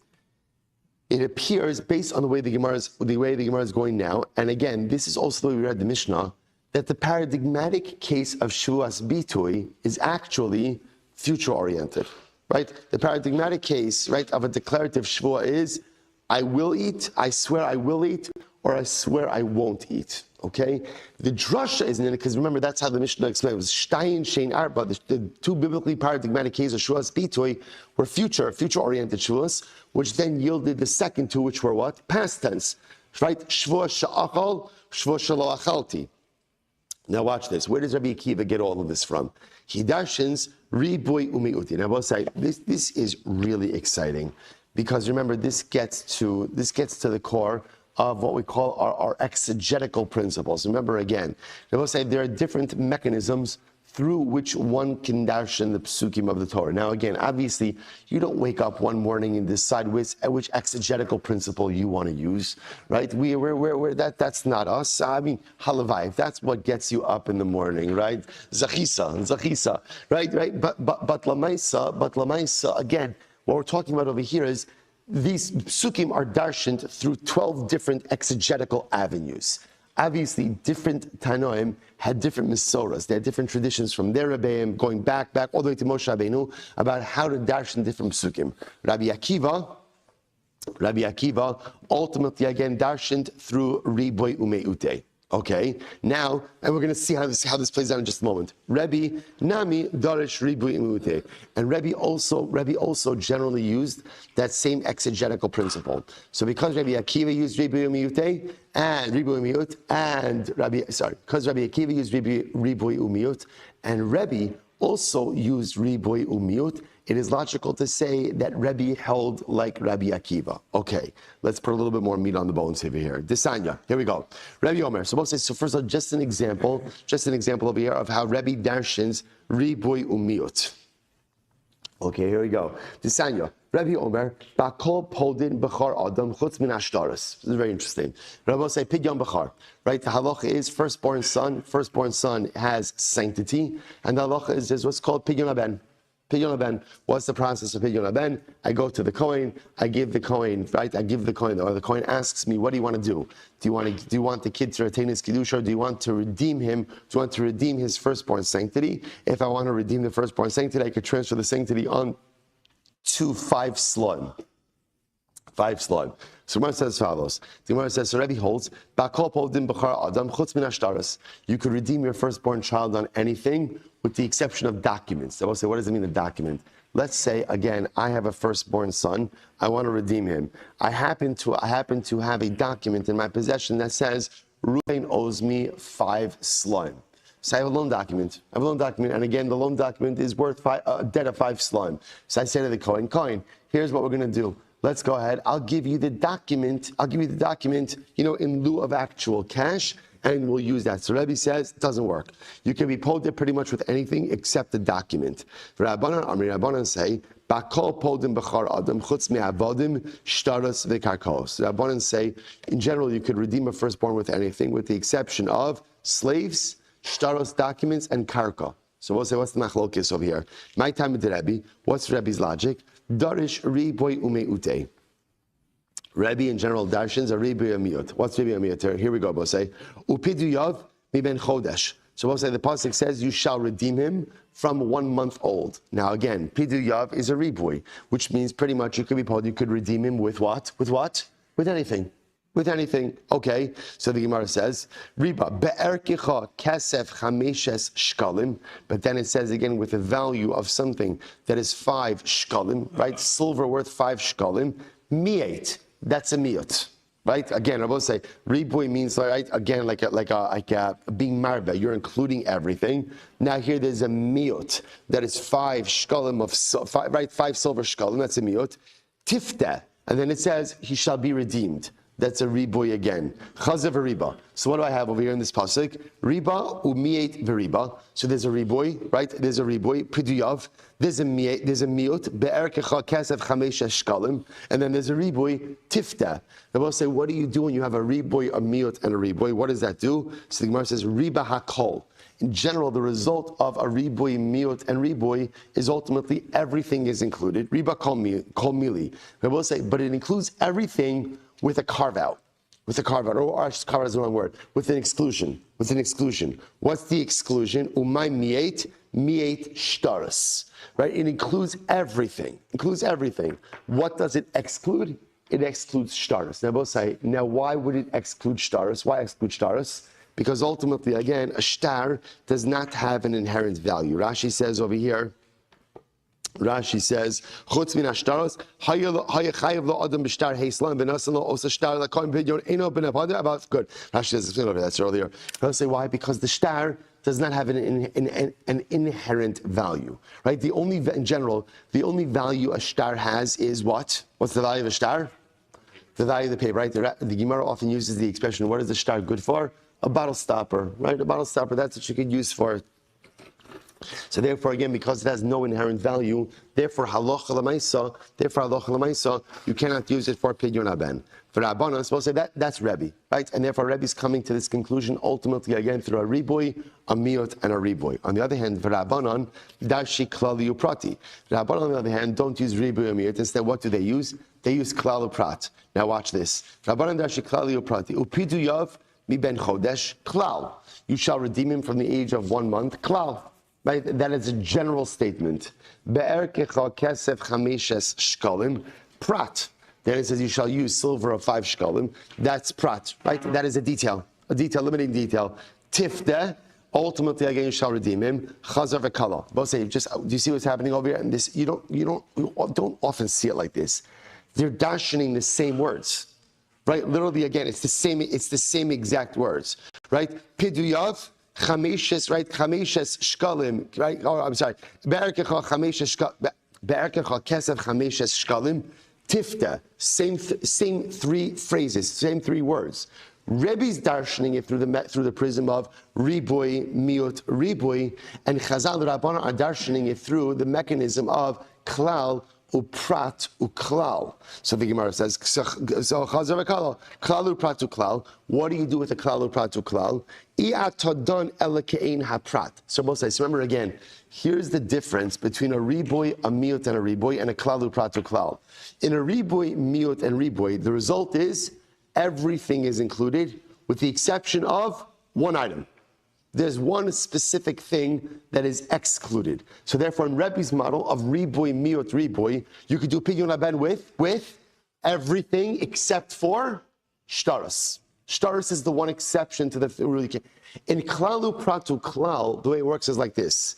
It appears, based on the way the Gemara is going now, and again, this is also the way we read the Mishnah, that the paradigmatic case of Shevuos bitui is actually future-oriented, right? The paradigmatic case, right, of a declarative Shevuah is, I will eat, I swear I will eat, or I swear I won't eat, okay? The drasha isn't in it, because remember, that's how the Mishnah explained. It was Shtayin, Shein, Arba. The two biblically paradigmatic cases of Shevuos bitui were future-oriented Shevuos, which then yielded the second two, which were what? Past tense, right? Shevuos sha'achal, Shevuos shelo achalti. Now watch this. Where does Rabbi Akiva get all of this from? He darshans riboy umiuti. Now both say this is really exciting, because remember, this gets to the core of what we call our exegetical principles. Remember again, they will say there are different mechanisms through which one can darshan the psukim of the Torah. Now again, obviously, you don't wake up one morning and decide which exegetical principle you want to use, right? That's not us. I mean, halavai, that's what gets you up in the morning, right? Zachisa, right? But lamaisa, again, what we're talking about over here is these psukim are darshaned through 12 different exegetical avenues. Obviously, different Tanoim had different Mesoras. They had different traditions from their Rebbeim, going back all the way to Moshe Rabbeinu, about how to darshan different psukim. Rabbi Akiva ultimately again darshaned through Riboy Umeute. Okay, now, and we're going to see how this plays out in just a moment. Rebbi Nami Darish Riboy Umeute, and Rebbi also generally used that same exegetical principle. So because Rabbi Akiva used Riboy Umeute and Riboy Umeut, because Rabbi Akiva used Riboy Umeut, and Rebbi also used Riboy Umeut, it is logical to say that Rebbi held like Rabbi Akiva. Okay, let's put a little bit more meat on the bones over here. Desanya, here we go. Rebbi Omer. So first of all, just an example over here of how Rebbi darshans Riboy Umeut. Okay, here we go. Desanya, Rebbi Omer, Bakol Poldin Bechar Adam Chutz Min Ashtaris. This is very interesting. Rabbi say Pidyon Bechar. Right, the halacha is firstborn son has sanctity, and the halacha is what's called Pidyon Aben. Pidyon Aben. What's the process of Pidyon Aben? I go to the Kohen, I give the Kohen, right? I give the Kohen, or the Kohen asks me, what do you want to do? Do you want the kid to retain his Kedusha, or do you want to redeem him? Do you want to redeem his firstborn sanctity? If I want to redeem the firstborn sanctity, I could transfer the sanctity on to 5 slun. 5 slun. So Gemara says as follows. The Gemara says, so Rebbe holds, you could redeem your firstborn child on anything with the exception of documents. I will say, what does it mean, a document? Let's say, again, I have a firstborn son. I want to redeem him. I happen to have a document in my possession that says, Ruben owes me 5 slime. So I have a loan document. And again, the loan document is worth a debt of 5 slime. So I say to the Kohen, here's what we're going to do. Let's go ahead. I'll give you the document, in lieu of actual cash, and we'll use that. So Rebbe says, it doesn't work. You can be polded pretty much with anything except the document. Rabbanan say, Bakol poldin b'char adam chutz me'avodim shtaros v'karkos. Rabbanan say, in general, you could redeem a firstborn with anything, with the exception of slaves, shtaros documents, and karka. So we'll say, what's the machlokes over here? My time with the Rebbe. What's Rebbe's logic? Darish riboy umeute. Rebbe in general darshans are riboy umeut. What's riboy umeut? Here we go. We'll say upidu yav miben chodesh. So we'll say the pasuk says you shall redeem him from 1 month old. Now again, pidu yav is a riboy, which means pretty much you could redeem him with what? With anything. With anything. Okay, so the Gemara says, Riba, be'erkicha kesef chameshes shkalim, but then it says again with the value of something that is 5 shkalim, right? Silver worth 5 shkalim, mi'et, that's a mi'ot, right? Again, I will say, riboy means, right, again, like a being marba, you're including everything. Now here there's a mi'ot that is 5 shkalim of, 5 silver shkalim, that's a mi'ot. Tifta, and then it says, he shall be redeemed. That's a riboy again. Chazav riba. So what do I have over here in this pasuk? Riba umiet v'riba. So there's a riboy, right? There's a riboy. Piduyav. There's a miut. Be'erkecha kesef chamesh shkalim. And then there's a riboy tifta. They will say, what do you do when you have a riboy, a miut, and a riboy? What does that do? So the Gemara says, riba hakol. In general, the result of a riboy, miut, and riboy is ultimately everything is included. Riba kol mili. They will say, but it includes everything with a carve out, or carve out is the wrong word, with an exclusion. What's the exclusion? Umay miet shtaris, right? It includes everything. What does it exclude? It excludes shtaris. Now both say, why would it exclude shtaris? Why exclude shtaris? Because ultimately, again, a shtar does not have an inherent value. Rashi says over here, Chutz min ashtaros, hayachayev lo adam b'shtar heislam benasan lo osa shtar lakoim pidyon eno b'napad. About good. Rashi says that's earlier. I'll say why? Because the shtar does not have an inherent value, right? In general, the only value a shtar has is what? What's the value of a shtar? The value of the paper, right? The Gemara often uses the expression, what is the shtar good for? A bottle stopper, right? A bottle stopper, that's what you could use for. So therefore, again, because it has no inherent value, therefore halacha l'maisa, you cannot use it for pidyon aben. For Rabbanan, I'm supposed to say that's Rebbi, right? And therefore, Rebbi's coming to this conclusion ultimately again through a riboy, a miot, and a riboy. On the other hand, for Rabbanan, dashi klali uprati. Rabbanan, on the other hand, don't use riboy or miot. Instead, what do they use? They use klal uprat. Now watch this. Rabbanan dashi klali uprati. Upidu yav mi ben chodesh klal. You shall redeem him from the age of 1 month, klal. Right? That is a general statement. Be'erkecha kesef chameshes shkalim, prat. Then it says you shall use silver of 5 shkalim. That's prat, right? That is a limiting detail. Tifte, ultimately again you shall redeem him. Chazar v'kala. Both say, do you see what's happening over here? And this, you don't often see it like this. They're dashing the same words, right? Literally again, it's the same exact words, right? Piduyav. Chameshes, right? Chameshes shkalim, right? Oh, I'm sorry. Be'erkecha chameshes shkalim. Be'erkecha kesef chameshes shkalim. Tifta. Same 3 phrases, same 3 words. Rebbi's darshaning it through the prism of riboy, miut, riboy, and Chazal Rabbanan are darshaning it through the mechanism of klal, uprat, uklal. So the Gemara says, so Chazar v'klal, klal uprat uklal. What do you do with the klal uprat uklal? I'atodon elekein haprat. So both says, remember again, here's the difference between a riboy, a miut, and a riboy, and a klal uprat uklal. In a riboy, miut, and riboy, the result is everything is included with the exception of one item. There's one specific thing that is excluded. So therefore, in Rebbi's model of riboy, miut, riboy, you could do pidyon haben with everything except for shtaros. Shtaros is the one exception to the rule. In klalu pratu klal, the way it works is like this.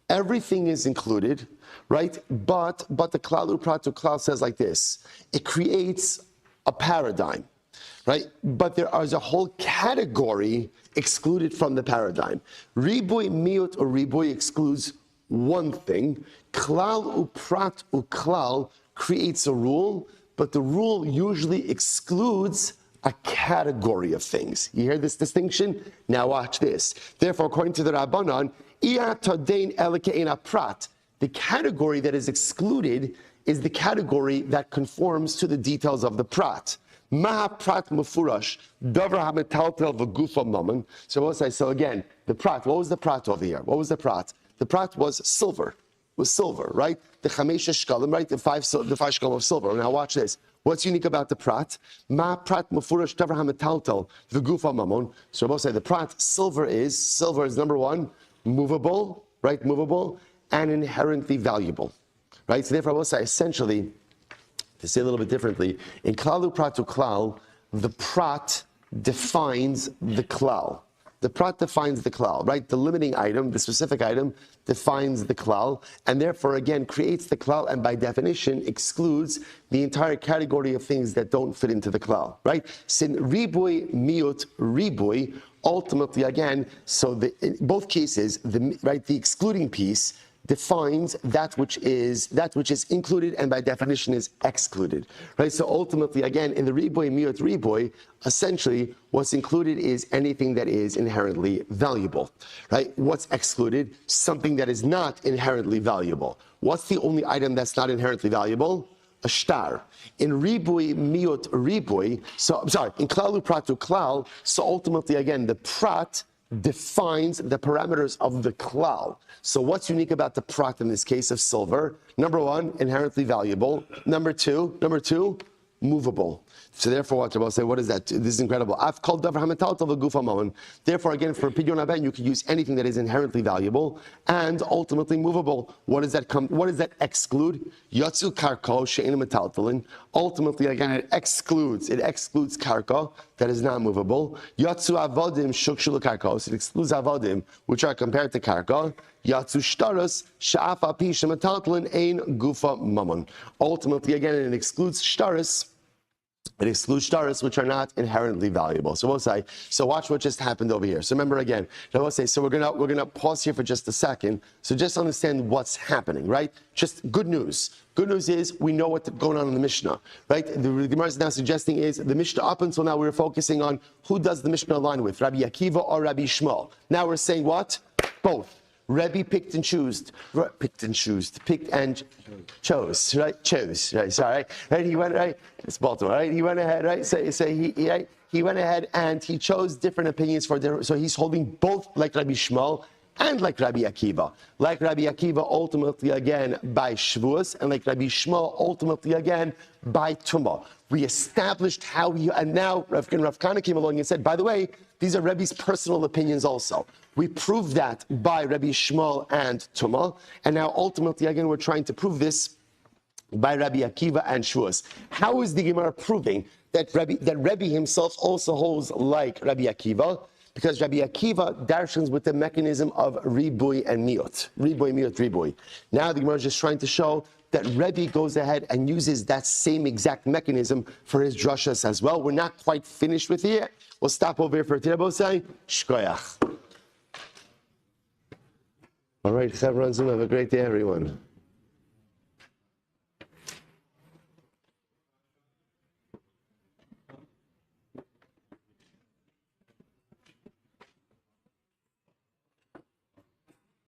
Everything is included, right? But the klalu pratu klal says like this. It creates a paradigm. Right? But there is a whole category excluded from the paradigm. Riboy, miut, or riboy excludes one thing. Klal, uprat, uklal creates a rule, but the rule usually excludes a category of things. You hear this distinction? Now watch this. Therefore, according to the Rabbanan, i'atadain elikein aprat, the category that is excluded is the category that conforms to the details of the prat. Maha prat mufurash, davar hametaltel v'gufa mammon. So what was I? So again, the prat. What was the prat over here? What was the prat? The prat was silver. Was silver, right? The chamesha shkalim, right? The five shkalim of silver. Now watch this. What's unique about the prat? Ma prat mufurash davar hametaltel v'gufa mammon. So what was I? The prat. Silver is number 1, movable, right? Movable and inherently valuable, right? So therefore, I will say essentially. To say a little bit differently, in klalu pratu klal, the prat defines the klal. The prat defines the klal, right? The limiting item, the specific item, defines the klal, and therefore, again, creates the klal, and by definition, excludes the entire category of things that don't fit into the klal, right? Sin riboy, miut, riboy, ultimately, again, so in both cases, the excluding piece defines that which is included and by definition is excluded, right? So ultimately, again, in the riboy, miut, riboy, essentially what's included is anything that is inherently valuable, right? What's excluded? Something that is not inherently valuable. What's the only item that's not inherently valuable? A shtar. In riboy, miut, riboy, in klalu pratu klal, so ultimately, again, the prat defines the parameters of the klal. So what's unique about the prat in this case of silver? Number 1, inherently valuable. Number two, movable. So therefore, what Rabbi say, what is that? This is incredible. I've called davar hametaltel v'gufa mammon. Therefore, again, for pidyon haben, you could use anything that is inherently valuable and ultimately movable. What does that exclude? Yatsu karka she'ein metaltelin. Ultimately, again, it excludes karka that is not movable. Yatsu avodim shukshulu karkos. It excludes avodim which are compared to karka. Yatsu shtaros she'af al pi shemetaltelin ein gufa mammon. Ultimately, again, it excludes shtaros. It excludes shtaros which are not inherently valuable. So we'll say, so watch what just happened over here. So remember again, we'll say, so we're gonna pause here for just a second. So just understand what's happening, right? Just good news. Good news is we know what's going on in the Mishnah, right? The Gemara is now suggesting is the Mishnah up until now we were focusing on who does the Mishnah align with, Rabbi Akiva or Rabbi Shmuel. Now we're saying what? Both. Rebbi picked and chose, right? Chose, right? Sorry, right? He went, right? It's Baltimore, right? He went ahead, right? So he went ahead and he chose different opinions for different. So he's holding both like Rabbi Shmuel and like Rabbi Akiva. Like Rabbi Akiva, ultimately again by Shevuos, and like Rabbi Shmuel, ultimately again by Tumah. We established how he, and now Rav Kana came along and said, by the way, these are Rebbe's personal opinions also. We proved that by Rabbi Shmuel and Tuma, and now ultimately, again, we're trying to prove this by Rabbi Akiva and Shevuos. How is the Gemara proving that Rebbi himself also holds like Rabbi Akiva? Because Rabbi Akiva darshans with the mechanism of ribui and miut. Ribui. Now the Gemara is just trying to show that Rebbi goes ahead and uses that same exact mechanism for his drushas as well. We're not quite finished with it. We'll stop over here for today. We'll say, Shkoyach. All right, Chevron Zoom, have a great day, everyone.